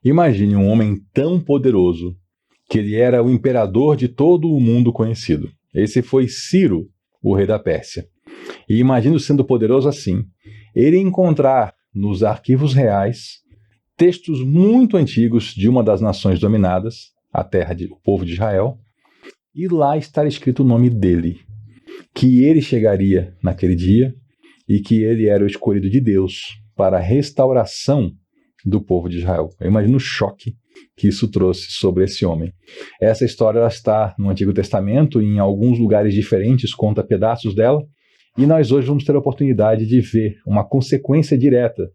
Imagine um homem tão poderoso que ele era o imperador de todo o mundo conhecido. Esse foi Ciro, o rei da Pérsia. E imagine sendo poderoso assim, ele encontrar nos arquivos reais textos muito antigos de uma das nações dominadas, a terra do povo de Israel, e lá estar escrito o nome dele, que ele chegaria naquele dia e que ele era o escolhido de Deus para a restauração do povo de Israel. Eu imagino o choque que isso trouxe sobre esse homem. Essa história ela está no Antigo Testamento, em alguns lugares diferentes, conta pedaços dela, e nós hoje vamos ter a oportunidade de ver uma consequência direta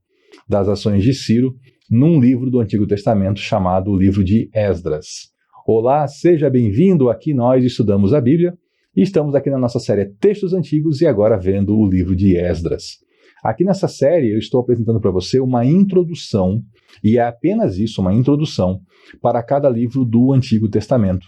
das ações de Ciro num livro do Antigo Testamento chamado o livro de Esdras. Olá, seja bem-vindo, aqui nós estudamos a Bíblia e estamos aqui na nossa série Textos Antigos e agora vendo o livro de Esdras. Aqui nessa série eu estou apresentando para você uma introdução, e é apenas isso, uma introdução, para cada livro do Antigo Testamento.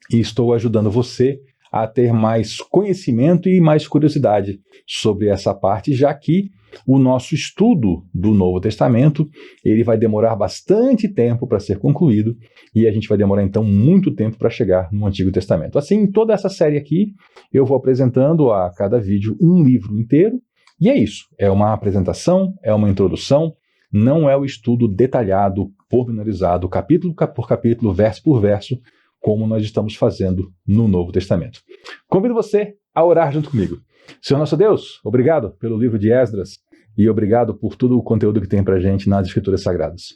E estou ajudando você a ter mais conhecimento e mais curiosidade sobre essa parte, já que o nosso estudo do Novo Testamento ele vai demorar bastante tempo para ser concluído e a gente vai demorar então muito tempo para chegar no Antigo Testamento. Assim, toda essa série aqui eu vou apresentando a cada vídeo um livro inteiro e é isso, é uma apresentação, é uma introdução, não é o estudo detalhado, pormenorizado, capítulo por capítulo, verso por verso, como nós estamos fazendo no Novo Testamento. Convido você a orar junto comigo. Senhor nosso Deus, obrigado pelo livro de Esdras e obrigado por todo o conteúdo que tem para a gente nas Escrituras Sagradas.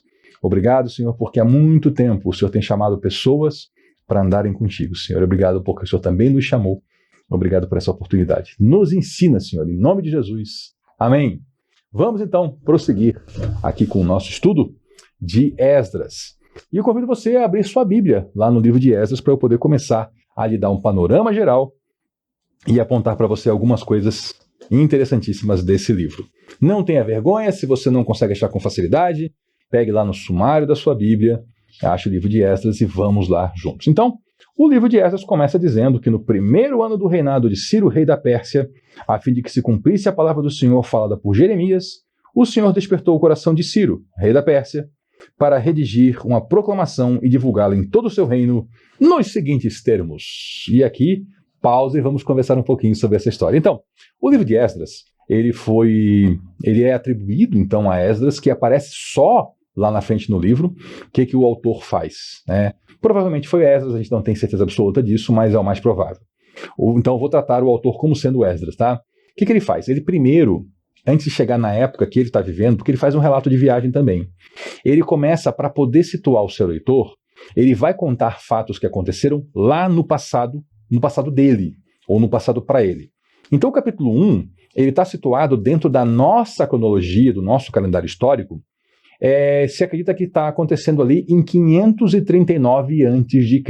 Obrigado, Senhor, porque há muito tempo o Senhor tem chamado pessoas para andarem contigo, Senhor. Obrigado porque o Senhor também nos chamou. Obrigado por essa oportunidade. Nos ensina, Senhor, em nome de Jesus. Amém. Vamos então prosseguir aqui com o nosso estudo de Esdras. E eu convido você a abrir sua Bíblia lá no livro de Esdras para eu poder começar a lhe dar um panorama geral e apontar para você algumas coisas interessantíssimas desse livro. Não tenha vergonha, se você não consegue achar com facilidade, pegue lá no sumário da sua Bíblia, ache o livro de Esdras e vamos lá juntos. Então, o livro de Esdras começa dizendo que no primeiro ano do reinado de Ciro, rei da Pérsia, a fim de que se cumprisse a palavra do Senhor falada por Jeremias, o Senhor despertou o coração de Ciro, rei da Pérsia, para redigir uma proclamação e divulgá-la em todo o seu reino nos seguintes termos. E aqui, pausa e vamos conversar um pouquinho sobre essa história. Então, o livro de Esdras, ele é atribuído então a Esdras, que aparece só lá na frente no livro. O que o autor faz, né? Provavelmente foi Esdras, a gente não tem certeza absoluta disso, mas é o mais provável. Então eu vou tratar o autor como sendo Esdras, tá? O que ele faz? Ele primeiro, antes de chegar na época que ele está vivendo, porque ele faz um relato de viagem também, ele começa, para poder situar o seu leitor, ele vai contar fatos que aconteceram lá no passado dele, ou no passado para ele. Então o capítulo 1, ele está situado dentro da nossa cronologia, do nosso calendário histórico, se acredita que está acontecendo ali em 539 a.C.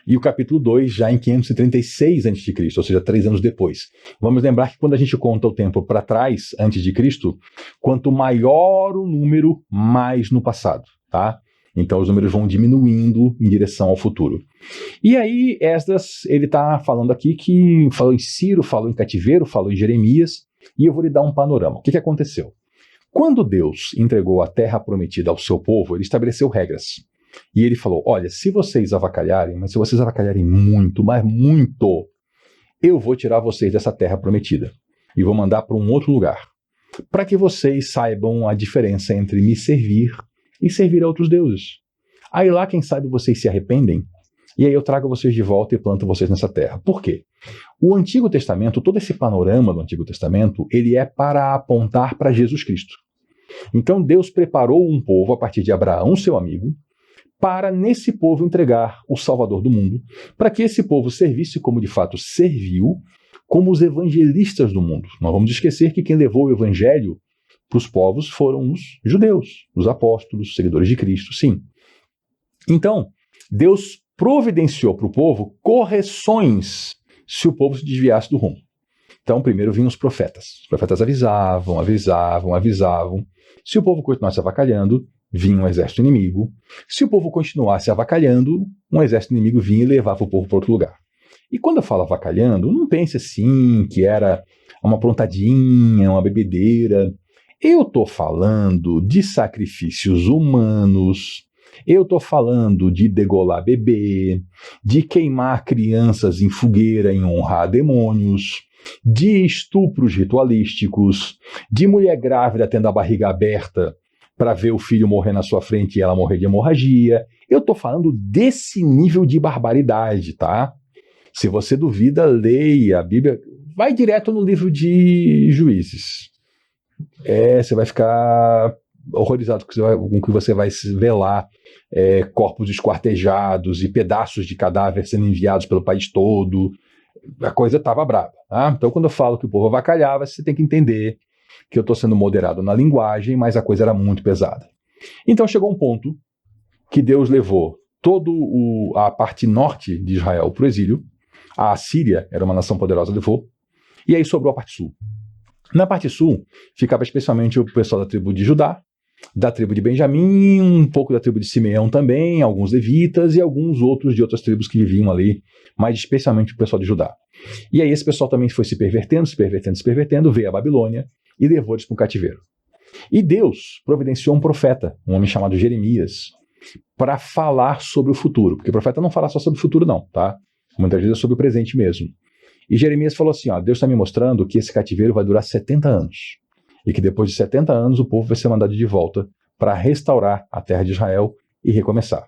E o capítulo 2 já em 536 a.C., ou seja, 3 anos depois. Vamos lembrar que quando a gente conta o tempo para trás, antes de Cristo, quanto maior o número, mais no passado, tá? Então os números vão diminuindo em direção ao futuro. E aí Esdras, ele está falando aqui que falou em Ciro, falou em cativeiro, falou em Jeremias, e eu vou lhe dar um panorama. O que aconteceu? Quando Deus entregou a terra prometida ao seu povo, ele estabeleceu regras. E ele falou, olha, se vocês avacalharem, mas se vocês avacalharem muito, mas muito, eu vou tirar vocês dessa terra prometida e vou mandar para um outro lugar, para que vocês saibam a diferença entre me servir e servir a outros deuses. Aí lá, quem sabe, vocês se arrependem, e aí eu trago vocês de volta e planto vocês nessa terra. Por quê? O Antigo Testamento, todo esse panorama do Antigo Testamento, ele é para apontar para Jesus Cristo. Então Deus preparou um povo a partir de Abraão, seu amigo, para nesse povo entregar o Salvador do mundo, para que esse povo servisse como de fato serviu, como os evangelistas do mundo. Não vamos esquecer que quem levou o evangelho para os povos foram os judeus, os apóstolos, os seguidores de Cristo, sim. Então, Deus providenciou para o povo correções se o povo se desviasse do rumo. Então, primeiro vinham os profetas. Os profetas avisavam. Se o povo continuasse avacalhando, vinha um exército inimigo. Se o povo continuasse avacalhando, um exército inimigo vinha e levava o povo para outro lugar. E quando eu falo avacalhando, não pense assim que era uma aprontadinha, uma bebedeira. Eu estou falando de sacrifícios humanos, eu estou falando de degolar bebê, de queimar crianças em fogueira em honra a demônios, de estupros ritualísticos, de mulher grávida tendo a barriga aberta para ver o filho morrer na sua frente e ela morrer de hemorragia. Eu estou falando desse nível de barbaridade, tá? Se você duvida, leia a Bíblia. Vai direto no livro de Juízes. Você vai ficar horrorizado com o que você vai ver lá. Corpos esquartejados e pedaços de cadáver sendo enviados pelo país todo. A coisa estava brava. Tá? Então, quando eu falo que o povo avacalhava, você tem que entender que eu estou sendo moderado na linguagem, mas a coisa era muito pesada. Então, chegou um ponto que Deus levou toda a parte norte de Israel para o exílio. A Assíria era uma nação poderosa, levou. E aí sobrou a parte sul. Na parte sul, ficava especialmente o pessoal da tribo de Judá, da tribo de Benjamim, um pouco da tribo de Simeão também, alguns levitas e alguns outros de outras tribos que viviam ali, mas especialmente o pessoal de Judá. E aí esse pessoal também foi se pervertendo, veio a Babilônia e levou eles para um cativeiro. E Deus providenciou um profeta, um homem chamado Jeremias, para falar sobre o futuro, porque o profeta não fala só sobre o futuro não, tá? Muitas vezes é sobre o presente mesmo. E Jeremias falou assim, Deus está me mostrando que esse cativeiro vai durar 70 anos. E que depois de 70 anos o povo vai ser mandado de volta para restaurar a terra de Israel e recomeçar.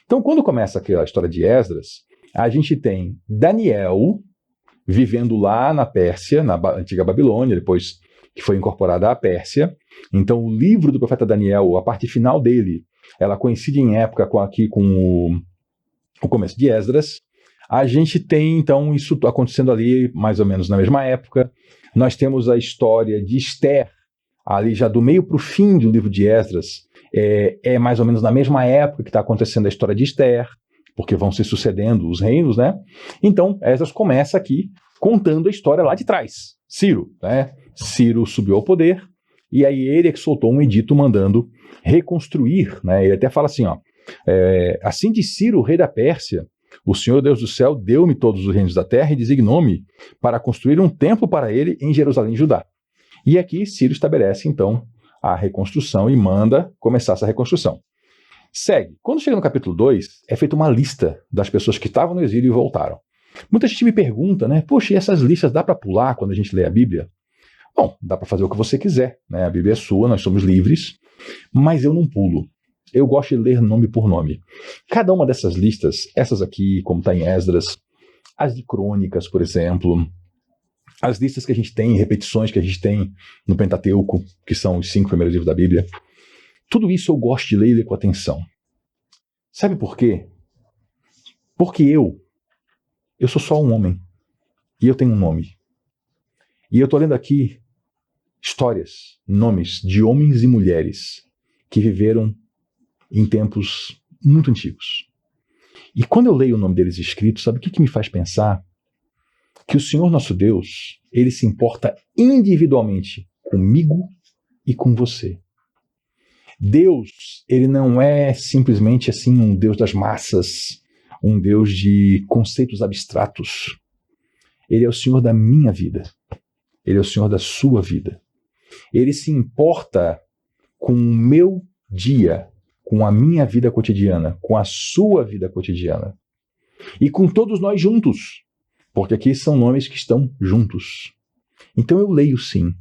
Então, quando começa aquela história de Esdras, a gente tem Daniel vivendo lá na Pérsia, na antiga Babilônia, depois que foi incorporada à Pérsia. Então, o livro do profeta Daniel, a parte final dele, ela coincide em época com o começo de Esdras. A gente tem, então, isso acontecendo ali mais ou menos na mesma época. Nós temos a história de Esther, ali já do meio para o fim do livro de Esdras. É mais ou menos na mesma época que está acontecendo a história de Esther, porque vão se sucedendo os reinos, né? Então, Esdras começa aqui contando a história lá de trás. Ciro, né? Ciro subiu ao poder, e aí ele é que soltou um edito mandando reconstruir, né? Ele até fala assim, assim de Ciro, rei da Pérsia, o Senhor Deus do céu deu-me todos os reinos da terra e designou-me para construir um templo para ele em Jerusalém, Judá. E aqui Ciro estabelece, então, a reconstrução e manda começar essa reconstrução. Segue. Quando chega no capítulo 2, é feita uma lista das pessoas que estavam no exílio e voltaram. Muita gente me pergunta, né? Poxa, e essas listas dá para pular quando a gente lê a Bíblia? Bom, dá para fazer o que você quiser, né? A Bíblia é sua, nós somos livres, mas eu não pulo. Eu gosto de ler nome por nome. Cada uma dessas listas, essas aqui, como está em Esdras, as de Crônicas, por exemplo, as listas que a gente tem, repetições que a gente tem no Pentateuco, que são os 5 primeiros livros da Bíblia, tudo isso eu gosto de ler e ler com atenção. Sabe por quê? Porque eu sou só um homem, e eu tenho um nome. E eu estou lendo aqui histórias, nomes de homens e mulheres que viveram em tempos muito antigos. E quando eu leio o nome deles escrito, sabe o que me faz pensar? Que o Senhor nosso Deus, ele se importa individualmente comigo e com você. Deus, ele não é simplesmente assim um Deus das massas, um Deus de conceitos abstratos. Ele é o Senhor da minha vida. Ele é o Senhor da sua vida. Ele se importa com o meu dia, com a minha vida cotidiana, com a sua vida cotidiana. E com todos nós juntos, porque aqui são nomes que estão juntos. Então eu leio sim,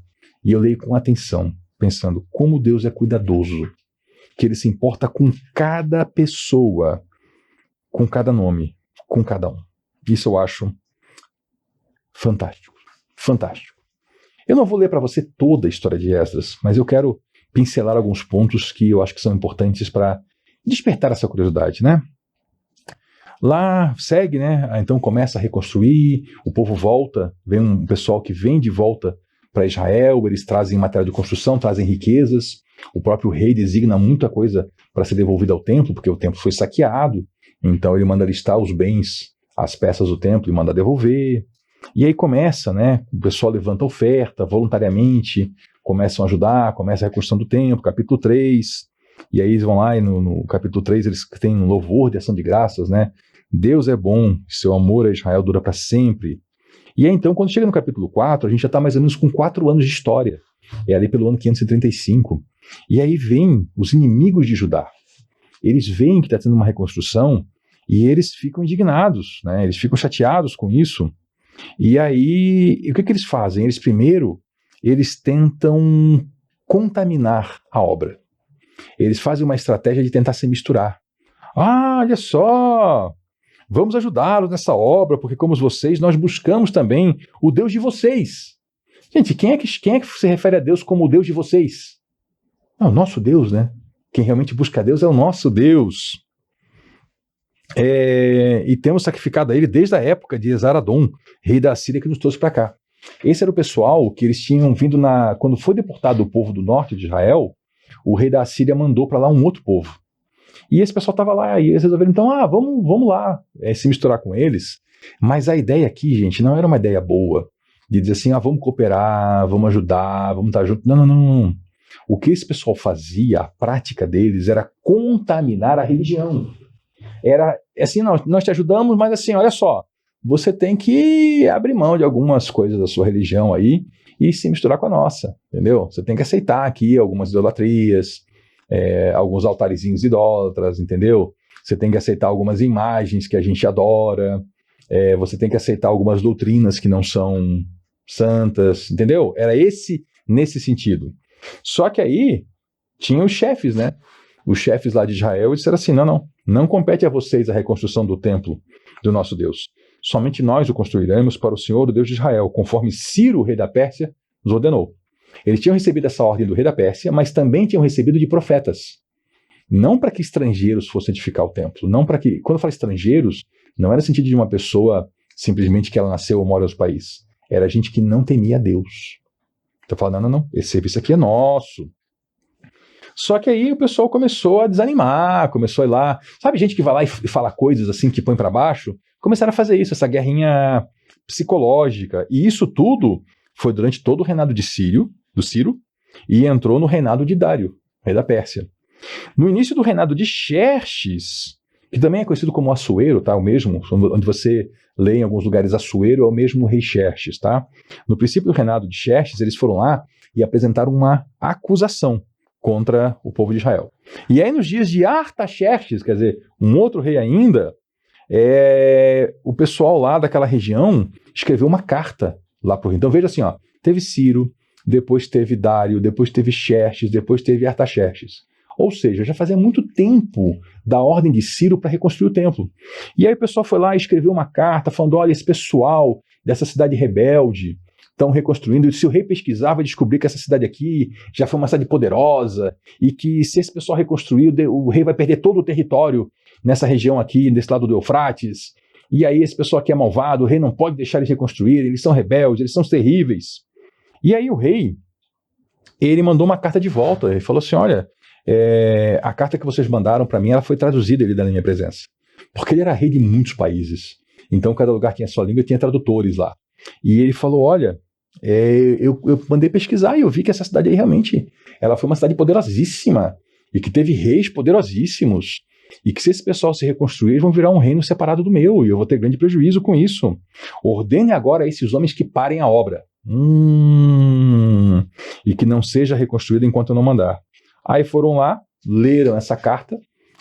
e eu leio com atenção, pensando como Deus é cuidadoso, que Ele se importa com cada pessoa, com cada nome, com cada um. Isso eu acho fantástico, fantástico. Eu não vou ler para você toda a história de Esdras, mas eu quero pincelar alguns pontos que eu acho que são importantes para despertar essa curiosidade, né? Lá segue, né? Então começa a reconstruir, o povo volta, vem um pessoal que vem de volta para Israel, eles trazem matéria de construção, trazem riquezas, o próprio rei designa muita coisa para ser devolvida ao templo, porque o templo foi saqueado, então ele manda listar os bens, as peças do templo e manda devolver. E aí começa, né? O pessoal levanta oferta voluntariamente, começam a ajudar, começa a reconstrução do templo, capítulo 3, e aí eles vão lá e no capítulo 3 eles têm um louvor de ação de graças, né? Deus é bom, seu amor a Israel dura para sempre. E aí então, quando chega no capítulo 4, a gente já está mais ou menos com 4 anos de história. é ali pelo ano 535. E aí vem os inimigos de Judá. Eles veem que está tendo uma reconstrução e eles ficam indignados, né? Eles ficam chateados com isso. E aí, o que eles fazem? Eles tentam contaminar a obra. Eles fazem uma estratégia de tentar se misturar. Ah, olha só, vamos ajudá-los nessa obra, porque como vocês, nós buscamos também o Deus de vocês. Gente, quem é que se refere a Deus como o Deus de vocês? É o nosso Deus, né? Quem realmente busca Deus é o nosso Deus. E temos sacrificado a ele desde a época de Esaradom, rei da Síria, que nos trouxe para cá. Esse era o pessoal que eles tinham vindo quando foi deportado o povo do norte de Israel, o rei da Síria mandou para lá um outro povo. E esse pessoal estava lá, e eles resolveram, então, vamos lá se misturar com eles. Mas a ideia aqui, gente, não era uma ideia boa, de dizer assim, vamos cooperar, vamos ajudar, vamos estar juntos. Não. O que esse pessoal fazia, a prática deles, era contaminar a religião. Era assim, nós te ajudamos, mas assim, olha só, você tem que abrir mão de algumas coisas da sua religião aí e se misturar com a nossa, entendeu? Você tem que aceitar aqui algumas idolatrias, alguns altarezinhos idólatras, entendeu? Você tem que aceitar algumas imagens que a gente adora, você tem que aceitar algumas doutrinas que não são santas, entendeu? Era nesse sentido. Só que aí tinha os chefes, né? Os chefes lá de Israel disseram assim, não compete a vocês a reconstrução do templo do nosso Deus. Somente nós o construiremos para o Senhor, o Deus de Israel, conforme Ciro, o rei da Pérsia, nos ordenou. Eles tinham recebido essa ordem do rei da Pérsia, mas também tinham recebido de profetas. Não para que estrangeiros fossem edificar o templo. Não para que, quando eu falo estrangeiros, não era no sentido de uma pessoa simplesmente que ela nasceu ou mora no país. Era gente que não temia Deus. Então falando, não, esse serviço aqui é nosso. Só que aí o pessoal começou a desanimar, começou a ir lá, sabe, gente que vai lá e fala coisas assim que põe para baixo, começaram a fazer isso, essa guerrinha psicológica, e isso tudo foi durante todo o reinado do Ciro, e entrou no reinado de Dário, rei da Pérsia. No início do reinado de Xerxes, que também é conhecido como Assuero, tá, o mesmo, onde você lê em alguns lugares Assuero, é o mesmo rei Xerxes, tá? No princípio do reinado de Xerxes, eles foram lá e apresentaram uma acusação contra o povo de Israel. E aí nos dias de Artaxerxes, quer dizer, um outro rei ainda, o pessoal lá daquela região escreveu uma carta lá para o rei. Então veja assim, teve Ciro, depois teve Dário, depois teve Xerxes, depois teve Artaxerxes. Ou seja, já fazia muito tempo da ordem de Ciro para reconstruir o templo. E aí o pessoal foi lá e escreveu uma carta falando, olha, esse pessoal dessa cidade rebelde estão reconstruindo, e se o rei pesquisar vai descobrir que essa cidade aqui já foi uma cidade poderosa, e que se esse pessoal reconstruir, o rei vai perder todo o território nessa região aqui, desse lado do Eufrates, e aí esse pessoal aqui é malvado, o rei não pode deixar eles reconstruírem, eles são rebeldes, eles são terríveis. E aí o rei, ele mandou uma carta de volta, ele falou assim, olha, a carta que vocês mandaram para mim, ela foi traduzida ali na minha presença, porque ele era rei de muitos países, então cada lugar tinha sua língua e tinha tradutores lá. E ele falou, olha, eu mandei pesquisar e eu vi que essa cidade aí realmente, ela foi uma cidade poderosíssima, e que teve reis poderosíssimos, e que se esse pessoal se reconstruir, eles vão virar um reino separado do meu, e eu vou ter grande prejuízo com isso. Ordene agora a esses homens que parem a obra, e que não seja reconstruída enquanto eu não mandar. Aí foram lá, leram essa carta,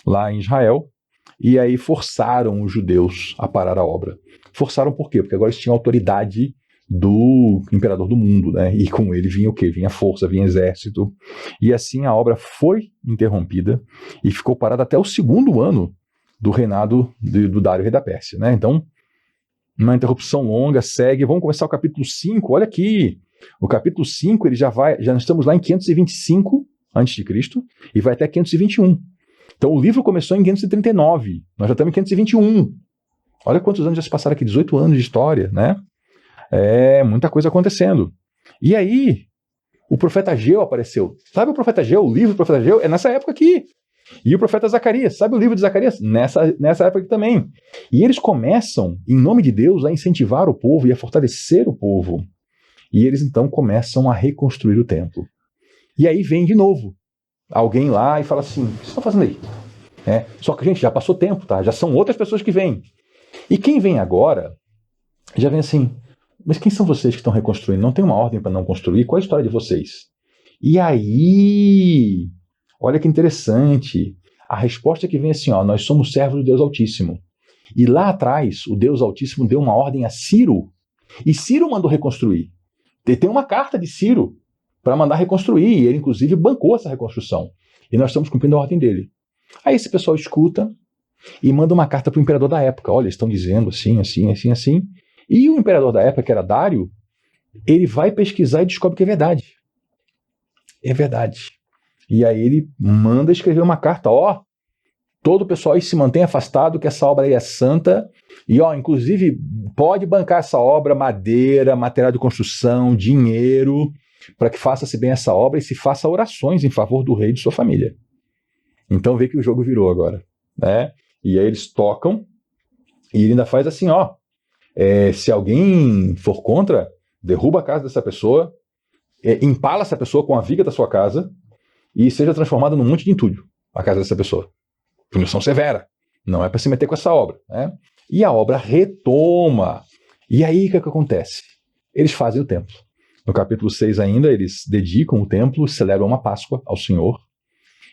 lá em Israel, e aí forçaram os judeus a parar a obra. Forçaram por quê? Porque agora eles tinham autoridade do imperador do mundo, né? E com ele vinha o quê? Vinha força, vinha exército. E assim a obra foi interrompida e ficou parada até o segundo ano do reinado do Dário, rei da Pérsia, né? Então, uma interrupção longa, segue. Vamos começar o capítulo 5, olha aqui. O capítulo 5, ele já estamos lá em 525 a.C. e vai até 521. Então o livro começou em 539, nós já estamos em 521. Olha quantos anos já se passaram aqui, 18 anos de história, né? Muita coisa acontecendo. E aí, o profeta Ageu apareceu. Sabe o profeta Ageu? O livro do profeta Ageu é nessa época aqui. E o profeta Zacarias, sabe o livro de Zacarias? Nessa época aqui também. E eles começam, em nome de Deus, a incentivar o povo e a fortalecer o povo. E eles então começam a reconstruir o templo. E aí vem de novo alguém lá e fala assim, o que vocês estão fazendo aí? Só que, gente, já passou tempo, tá? Já são outras pessoas que vêm. E quem vem agora, já vem assim, mas quem são vocês que estão reconstruindo? Não tem uma ordem para não construir? Qual é a história de vocês? E aí, olha que interessante, a resposta que vem é assim, ó, nós somos servos do Deus Altíssimo. E lá atrás, o Deus Altíssimo deu uma ordem a Ciro, e Ciro mandou reconstruir. Tem uma carta de Ciro para mandar reconstruir, e ele inclusive bancou essa reconstrução. E nós estamos cumprindo a ordem dele. Aí esse pessoal escuta e manda uma carta para o imperador da época. Olha, eles estão dizendo assim, assim, assim, assim. E o imperador da época, que era Dário, ele vai pesquisar e descobre que é verdade. É verdade. E aí ele manda escrever uma carta, ó, todo o pessoal aí se mantém afastado, que essa obra aí é santa, e ó, inclusive pode bancar essa obra, madeira, material de construção, dinheiro, para que faça-se bem essa obra e se faça orações em favor do rei e de sua família. Então vê que o jogo virou agora, né? E aí eles tocam, e ele ainda faz assim, ó, se alguém for contra, derruba a casa dessa pessoa, empala essa pessoa com a viga da sua casa, e seja transformada num monte de entulho, a casa dessa pessoa. Punição severa. Não é para se meter com essa obra, né? E a obra retoma. E aí o que acontece? Eles fazem o templo. No capítulo 6 ainda, eles dedicam o templo, celebram uma Páscoa ao Senhor,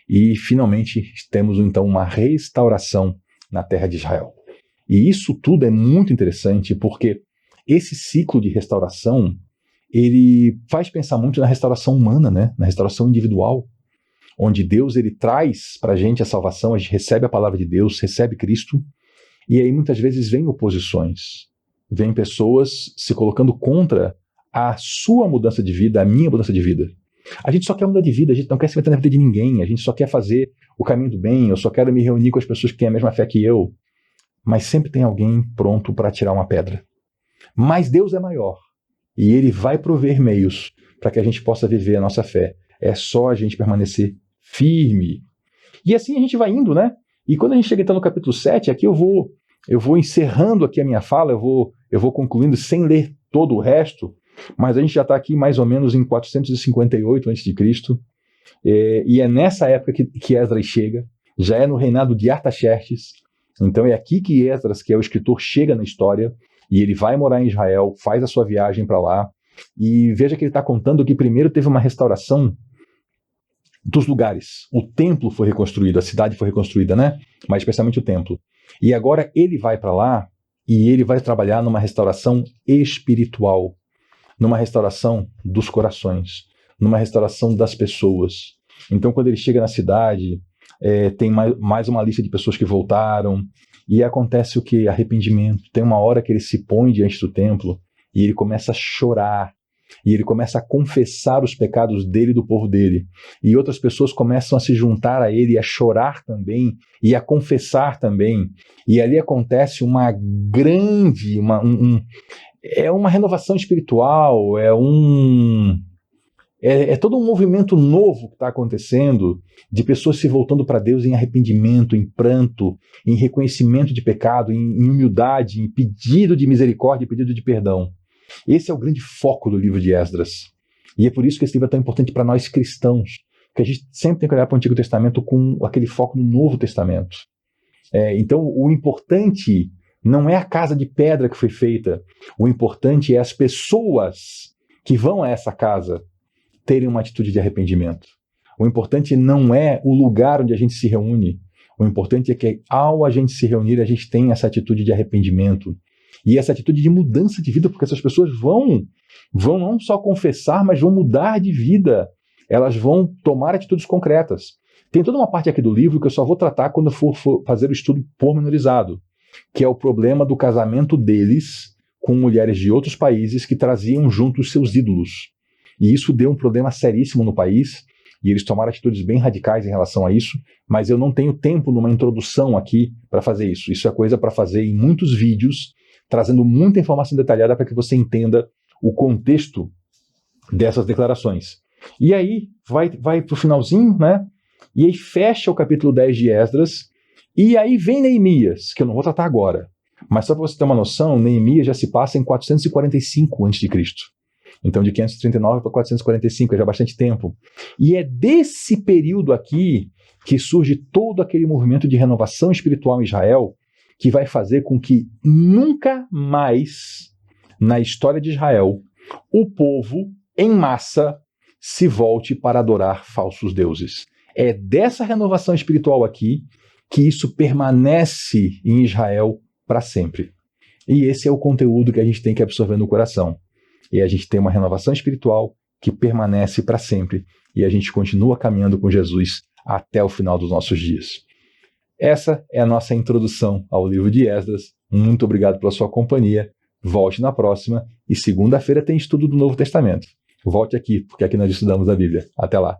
e finalmente temos então uma restauração na terra de Israel. E isso tudo é muito interessante, porque esse ciclo de restauração, ele faz pensar muito na restauração humana, né? Na restauração individual, onde Deus ele traz para a gente a salvação, a gente recebe a palavra de Deus, recebe Cristo, e aí muitas vezes vem oposições, vem pessoas se colocando contra a sua mudança de vida, a minha mudança de vida. A gente só quer mudar de vida, a gente não quer se meter na vida de ninguém, a gente só quer fazer o caminho do bem, eu só quero me reunir com as pessoas que têm a mesma fé que eu, mas sempre tem alguém pronto para tirar uma pedra. Mas Deus é maior, e Ele vai prover meios para que a gente possa viver a nossa fé. É só a gente permanecer firme. E assim a gente vai indo, né? E quando a gente chega então no capítulo 7, aqui eu vou encerrando aqui a minha fala, eu vou concluindo sem ler todo o resto, mas a gente já está aqui mais ou menos em 458 a.C., e é nessa época que Esdras chega, já é no reinado de Artaxerxes, então é aqui que Esdras, que é o escritor, chega na história, e ele vai morar em Israel, faz a sua viagem para lá, e veja que ele está contando que primeiro teve uma restauração dos lugares. O templo foi reconstruído, a cidade foi reconstruída, né? Mas especialmente o templo. E agora ele vai para lá e ele vai trabalhar numa restauração espiritual, numa restauração dos corações, numa restauração das pessoas. Então, quando ele chega na cidade, tem mais uma lista de pessoas que voltaram, e acontece o que? Arrependimento. Tem uma hora que ele se põe diante do templo e ele começa a chorar, e ele começa a confessar os pecados dele e do povo dele. E outras pessoas começam a se juntar a ele e a chorar também, e a confessar também. E ali acontece uma grande, uma renovação espiritual, é todo um movimento novo que está acontecendo, de pessoas se voltando para Deus em arrependimento, em pranto, em reconhecimento de pecado, em humildade, em pedido de misericórdia, pedido de perdão. Esse é o grande foco do livro de Esdras. E é por isso que esse livro é tão importante para nós cristãos, que a gente sempre tem que olhar para o Antigo Testamento com aquele foco no Novo Testamento. Então, o importante não é a casa de pedra que foi feita, o importante é as pessoas que vão a essa casa terem uma atitude de arrependimento. O importante não é o lugar onde a gente se reúne, o importante é que ao a gente se reunir, a gente tem essa atitude de arrependimento, e essa atitude de mudança de vida, porque essas pessoas vão não só confessar, mas vão mudar de vida. Elas vão tomar atitudes concretas. Tem toda uma parte aqui do livro que eu só vou tratar quando eu for fazer o estudo pormenorizado, que é o problema do casamento deles com mulheres de outros países que traziam junto os seus ídolos. E isso deu um problema seríssimo no país, e eles tomaram atitudes bem radicais em relação a isso, mas eu não tenho tempo numa introdução aqui para fazer isso. Isso é coisa para fazer em muitos vídeos, trazendo muita informação detalhada para que você entenda o contexto dessas declarações. E aí vai para o finalzinho, né? E aí fecha o capítulo 10 de Esdras, e aí vem Neemias, que eu não vou tratar agora, mas só para você ter uma noção, Neemias já se passa em 445 a.C. Então de 539 para 445, é já bastante tempo. E é desse período aqui que surge todo aquele movimento de renovação espiritual em Israel, que vai fazer com que nunca mais, na história de Israel, o povo, em massa, se volte para adorar falsos deuses. É dessa renovação espiritual aqui que isso permanece em Israel para sempre. E esse é o conteúdo que a gente tem que absorver no coração. E a gente tem uma renovação espiritual que permanece para sempre. E a gente continua caminhando com Jesus até o final dos nossos dias. Essa é a nossa introdução ao livro de Esdras. Muito obrigado pela sua companhia. Volte na próxima. E segunda-feira tem estudo do Novo Testamento. Volte aqui, porque aqui nós estudamos a Bíblia. Até lá.